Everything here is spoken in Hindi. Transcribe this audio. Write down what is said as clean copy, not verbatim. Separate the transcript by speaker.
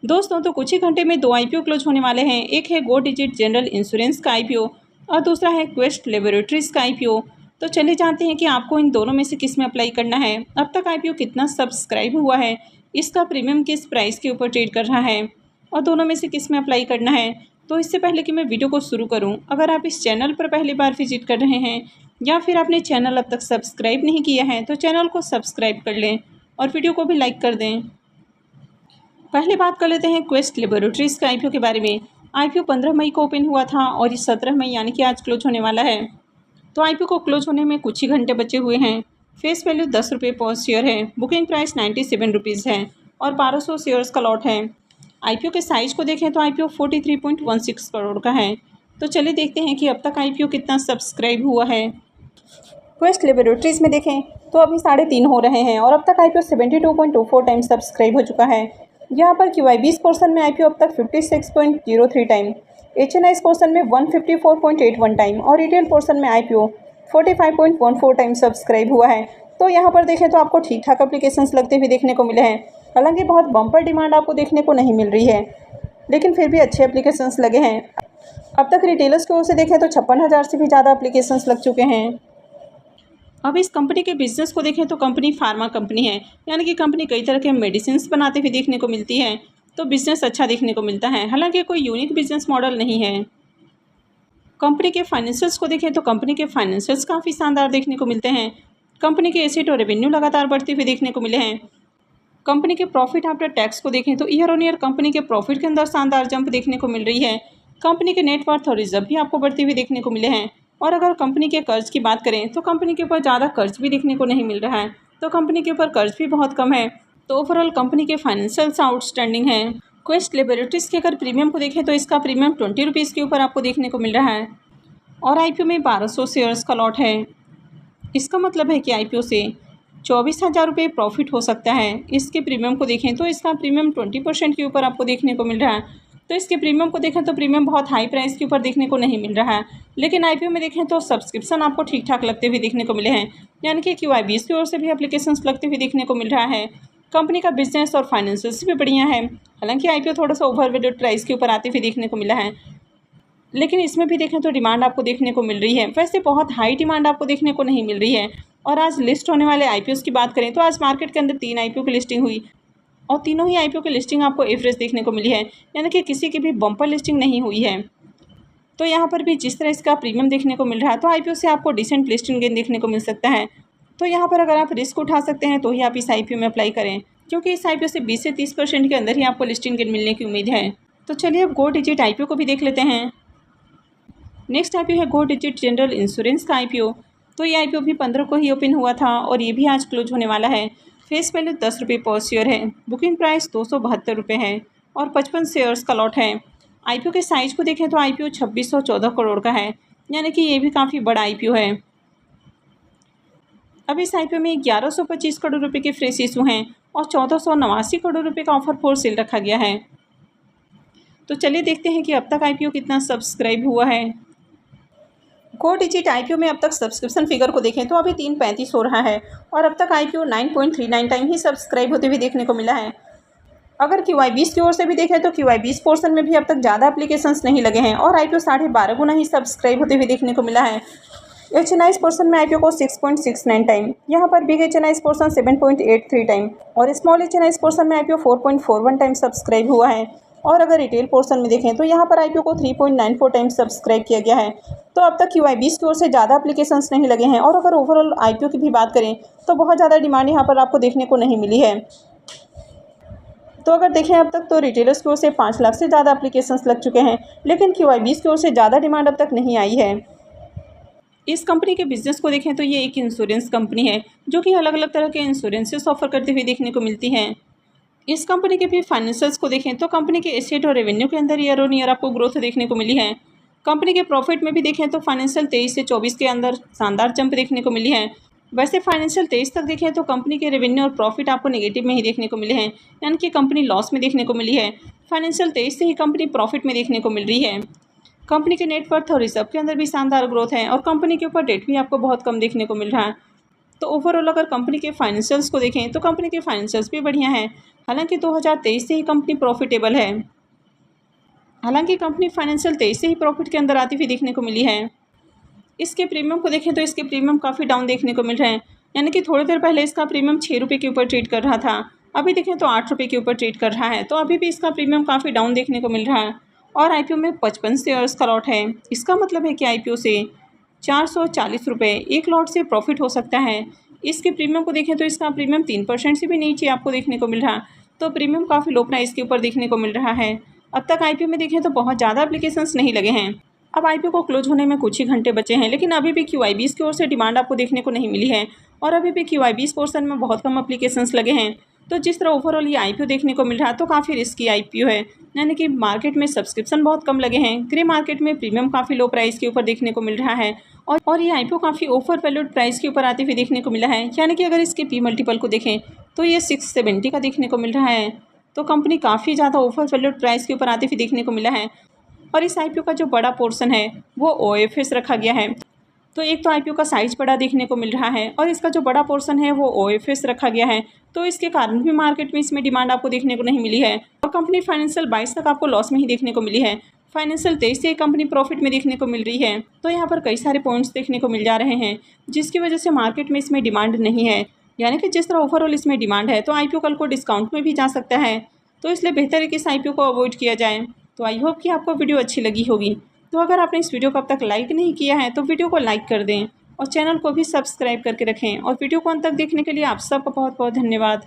Speaker 1: दोस्तों तो कुछ ही घंटे में 2 आईपीओ क्लोज होने वाले हैं। एक है गो डिजिट जनरल इंश्योरेंस का आईपीओ और दूसरा है क्वेस्ट लेबोरेटरीज का आईपीओ। तो चलिए जानते हैं कि आपको इन दोनों में से किस में अप्लाई करना है, अब तक आईपीओ कितना सब्सक्राइब हुआ है, इसका प्रीमियम किस प्राइस के ऊपर ट्रेड कर रहा है और दोनों में से किस में अप्लाई करना है। तो इससे पहले कि मैं वीडियो को शुरू करूं, अगर आप इस चैनल पर पहली बार विजिट कर रहे हैं या फिर आपने चैनल अब तक सब्सक्राइब नहीं किया है तो चैनल को सब्सक्राइब कर लें और वीडियो को भी लाइक कर दें। पहले बात कर लेते हैं क्वेस्ट लेबोरेटरीज के आईपीओ के बारे में। आईपीओ 15 मई को ओपन हुआ था और इस 17 मई यानी कि आज क्लोज होने वाला है। तो आईपीओ को क्लोज होने में कुछ ही घंटे बचे हुए हैं। फेस वैल्यू 10 रुपये पर शेयर है। बुकिंग प्राइस 97 रुपीज़ है और 1200 शेयर्स का लॉट है। आईपीओ के साइज को देखें तो आईपीओ 43.16 करोड़ का है। तो चलिए देखते हैं कि अब तक आईपीओ कितना सब्सक्राइब हुआ है। क्वेस्ट लेबोरेटरीज में देखें तो अभी 3.5 हो रहे हैं और अब तक आईपीओ 72.24 टाइम सब्सक्राइब हो चुका है। यहाँ पर QI20 पोर्सन में आईपीओ अब तक 56.03 टाइम, HNI पोर्सन में 154.81 टाइम और रिटेल पोर्सन में आईपीओ 45.14 टाइम सब्सक्राइब हुआ है। तो यहाँ पर देखें तो आपको ठीक ठाक एप्लीकेशंस लगते हुए देखने को मिले हैं। हालांकि बहुत बम्पर डिमांड आपको देखने को नहीं मिल रही है, लेकिन फिर भी अच्छे एप्लीकेशंस लगे हैं। अब तक रिटेलर्स की ओर से देखें तो 56,000 से भी ज़्यादा एप्लीकेशंस लग चुके हैं। अब इस कंपनी के बिजनेस को देखें तो कंपनी फार्मा कंपनी है, यानी कि कंपनी कई तरह के मेडिसिन बनाते हुए देखने को मिलती है। तो बिजनेस अच्छा देखने को मिलता है, हालांकि कोई यूनिक बिजनेस मॉडल नहीं है। कंपनी के फाइनेंशियल्स को देखें तो कंपनी के फाइनेंशियल्स काफ़ी शानदार देखने को मिलते हैं। कंपनी के एसेट और रेवेन्यू लगातार बढ़ते हुए देखने को मिले हैं। कंपनी के प्रॉफिट आफ्टर टैक्स को देखें तो ईयर ऑन ईयर कंपनी के प्रॉफिट के अंदर शानदार जंप देखने को मिल रही है। कंपनी के नेटवर्थ और रिजर्व भी आपको बढ़ते हुए देखने को मिले हैं। और अगर कंपनी के कर्ज की बात करें तो कंपनी के ऊपर ज़्यादा कर्ज भी देखने को नहीं मिल रहा है, तो कंपनी के ऊपर कर्ज भी बहुत कम है। तो ओवरऑल कंपनी के फाइनेंशियल्स आउटस्टैंडिंग है। क्वेस्ट लेबोरेटरीज के अगर प्रीमियम को देखें तो इसका प्रीमियम 20 रुपीज़ के ऊपर आपको देखने को मिल रहा है और आईपीओ में 1200 शेयर्स का लॉट है। इसका मतलब है कि आईपीओ से 24,000 रुपये प्रॉफिट हो सकता है। इसके प्रीमियम को देखें तो इसका प्रीमियम 20% के ऊपर आपको देखने को मिल रहा है। तो इसके प्रीमियम को देखें तो प्रीमियम बहुत हाई प्राइस के ऊपर देखने को नहीं मिल रहा है, लेकिन आईपीओ में देखें तो सब्सक्रिप्शन आपको ठीक ठाक लगते हुए देखने को मिले हैं, यानी कि QI20 की ओर से भी एप्लीकेशंस लगते हुए देखने को मिल रहा है। कंपनी का बिजनेस और फाइनेंशियल्स भी बढ़िया है। हालांकि आईपीओ थोड़ा सा ओवरवेटेड प्राइस के ऊपर आते हुए देखने को मिला है, लेकिन इसमें भी देखें तो डिमांड आपको देखने को मिल रही है। वैसे बहुत हाई डिमांड आपको देखने को नहीं मिल रही है। और आज लिस्ट होने वाले आईपीओ की बात करें तो आज मार्केट के अंदर 3 आईपीओ की लिस्टिंग हुई और तीनों ही आईपीओ की लिस्टिंग आपको एवरेज देखने को मिली है, यानी कि किसी की भी बम्पर लिस्टिंग नहीं हुई है। तो यहाँ पर भी जिस तरह इसका प्रीमियम देखने को मिल रहा है तो आईपीओ से आपको डिसेंट लिस्टिंग गेन देखने को मिल सकता है। तो यहाँ पर अगर आप रिस्क उठा सकते हैं तो ही आप इस आईपीओ में अप्लाई करें, क्योंकि इस आईपीओ से 20 से 30% के अंदर ही आपको लिस्टिंग गेन मिलने की उम्मीद है। तो चलिए अब गो डिजिट आईपीओ को भी देख लेते हैं। नेक्स्ट आईपीओ है गो डिजिट जनरल इंश्योरेंस का आईपीओ। तो ये आईपीओ भी 15 को ही ओपन हुआ था और ये भी आज क्लोज होने वाला है। फेस वैल्यू 10 रुपये पर शेयर है। बुकिंग प्राइस 272 रुपये है और 55 शेयर्स का लॉट है। आईपीओ के साइज को देखें तो आईपीओ 2614 करोड़ का है, यानी कि ये भी काफ़ी बड़ा आईपीओ है। अब इस आईपीओ में 1125 करोड़ रुपए के फ्रेश इशू हैं और 1489 करोड़ रुपए का ऑफर फॉर सेल रखा गया है। तो चलिए देखते हैं कि अब तक आईपीओ कितना सब्सक्राइब हुआ है। गो डिजिट आईपीओ में अब तक सब्सक्रिप्शन फिगर को देखें तो अभी 3.35 हो रहा है और अब तक आईपीओ 9.39 टाइम ही सब्सक्राइब होते हुए देखने को मिला है। अगर QI20 की ओर से भी देखें तो QI20 पोर्सन में भी अब तक ज़्यादा एप्लीकेशंस नहीं लगे हैं और आईपीओ 12.5 गुना ही सब्सक्राइब होते हुए देखने को मिला है। HNI पोर्सन में आईपीओ को 6.69 टाइम, यहाँ पर बिग HNI पोर्सन 7.83 टाइम और स्मॉल HNI पोर्सन में आईपीओ 4.41 टाइम सब्सक्राइब हुआ है। और अगर रिटेल पोर्शन में देखें तो यहाँ पर आईपीओ को 3.94 टाइम सब्सक्राइब किया गया है। तो अब तक QI20 की ओर से ज़्यादा एप्लीकेशंस नहीं लगे हैं और अगर ओवरऑल आईपीओ की भी बात करें तो बहुत ज़्यादा डिमांड यहाँ पर आपको देखने को नहीं मिली है। तो अगर देखें अब तक तो रिटेलर्स की ओर से 5 लाख से ज़्यादा एप्लीकेशंस लग चुके हैं, लेकिन QI20 की ओर से ज़्यादा डिमांड अब तक नहीं आई है। इस कंपनी के बिजनेस को देखें तो ये एक इंश्योरेंस कंपनी है जो कि अलग अलग तरह के इंश्योरेंसेस ऑफर करते हुए देखने को मिलती हैं। इस कंपनी के भी फाइनेंशियल्स को देखें तो कंपनी के एसेट और रेवेन्यू के अंदर ईयर ऑन ईयर आपको ग्रोथ देखने को मिली है। कंपनी के प्रॉफिट में भी देखें तो फाइनेंशियल 23 से 24 के अंदर शानदार जंप देखने को मिली है। वैसे फाइनेंशियल 23 तक देखें तो कंपनी के रेवेन्यू और प्रॉफिट आपको नेगेटिव में ही देखने को मिले हैं, यानी कि कंपनी लॉस में देखने को मिली है। फाइनेंशियल 23 से ही कंपनी प्रॉफिट में देखने को मिल रही है। कंपनी के नेटवर्थ और रिजर्व के अंदर भी शानदार ग्रोथ है और कंपनी के ऊपर डेट भी आपको बहुत कम देखने को मिल रहा है। तो ओवरऑल अगर कंपनी के फाइनेंशियल्स को देखें तो कंपनी के फाइनेंशियल्स भी बढ़िया हैं। हालांकि 2023 से ही कंपनी प्रॉफिटेबल है। हालांकि कंपनी फाइनेंशियल 23 से ही प्रॉफिट के अंदर आती हुई देखने को मिली है। इसके प्रीमियम को देखें तो इसके प्रीमियम काफ़ी डाउन देखने को मिल रहे हैं, यानी कि थोड़ी देर पहले इसका प्रीमियम 6 रुपये के ऊपर ट्रेड कर रहा था, अभी देखें तो 8 रुपये के ऊपर ट्रेड कर रहा है। तो अभी भी इसका प्रीमियम काफ़ी डाउन देखने को मिल रहा है और आईपीओ में 55 शेयर्स का लॉट है। इसका मतलब है कि आईपीओ से 440 रुपये एक लॉट से प्रॉफिट हो सकता है। इसके प्रीमियम को देखें तो इसका प्रीमियम 3% से भी नीचे आपको देखने को मिल रहा है, तो प्रीमियम काफ़ी लो प्राइस के ऊपर देखने को मिल रहा है। अब तक आईपीओ में देखें तो बहुत ज़्यादा एप्लीकेशंस नहीं लगे हैं। अब आईपीओ को क्लोज होने में कुछ ही घंटे बचे हैं, लेकिन अभी भी क्यूआईबीज़ की ओर से डिमांड आपको देखने को नहीं मिली है और अभी भी क्यूआईबीज़ पोर्शन में बहुत कम एप्लीकेशंस लगे हैं। तो जिस तरह ओवरऑल ये आईपीओ देखने को मिल रहा है तो काफ़ी रिस्की आईपीओ है, यानी कि मार्केट में सब्सक्रिप्शन बहुत कम लगे हैं। ग्रे मार्केट में प्रीमियम काफ़ी लो प्राइस के ऊपर देखने को मिल रहा है और ये आईपीओ काफ़ी ओवर वैल्यूड प्राइस के ऊपर आते हुए देखने को मिला है, यानी कि अगर इसके पी मल्टीपल को देखें तो ये 670 का देखने को मिल रहा है। तो कंपनी काफ़ी ज़्यादा ओवर वैल्यूड प्राइस के ऊपर आते हुए देखने को मिला है और इस आईपीओ का जो बड़ा पोर्शन है वो ओएफएस रखा गया है। तो एक तो आईपीओ का साइज बड़ा देखने को मिल रहा है और इसका जो बड़ा पोर्शन है वो ओएफएस रखा गया है, तो इसके कारण भी मार्केट में इसमें डिमांड आपको देखने को नहीं मिली है और कंपनी फाइनेंशियल 22 तक आपको लॉस में ही देखने को मिली है। फाइनेंशियल 23 से कंपनी प्रॉफिट में देखने को मिल रही है। तो यहाँ पर कई सारे पॉइंट्स देखने को मिल जा रहे हैं जिसकी वजह से मार्केट में इसमें डिमांड नहीं है, यानी कि जिस तरह ओवरऑल इसमें डिमांड है तो आईपीओ कल को डिस्काउंट में भी जा सकता है। तो इसलिए बेहतर है कि इस आईपीओ को अवॉइड किया जाए। तो आई होप कि आपको वीडियो अच्छी लगी होगी। तो अगर आपने इस वीडियो को अब तक लाइक नहीं किया है तो वीडियो को लाइक कर दें और चैनल को भी सब्सक्राइब करके रखें और वीडियो को अंत तक देखने के लिए आप सबका बहुत बहुत धन्यवाद।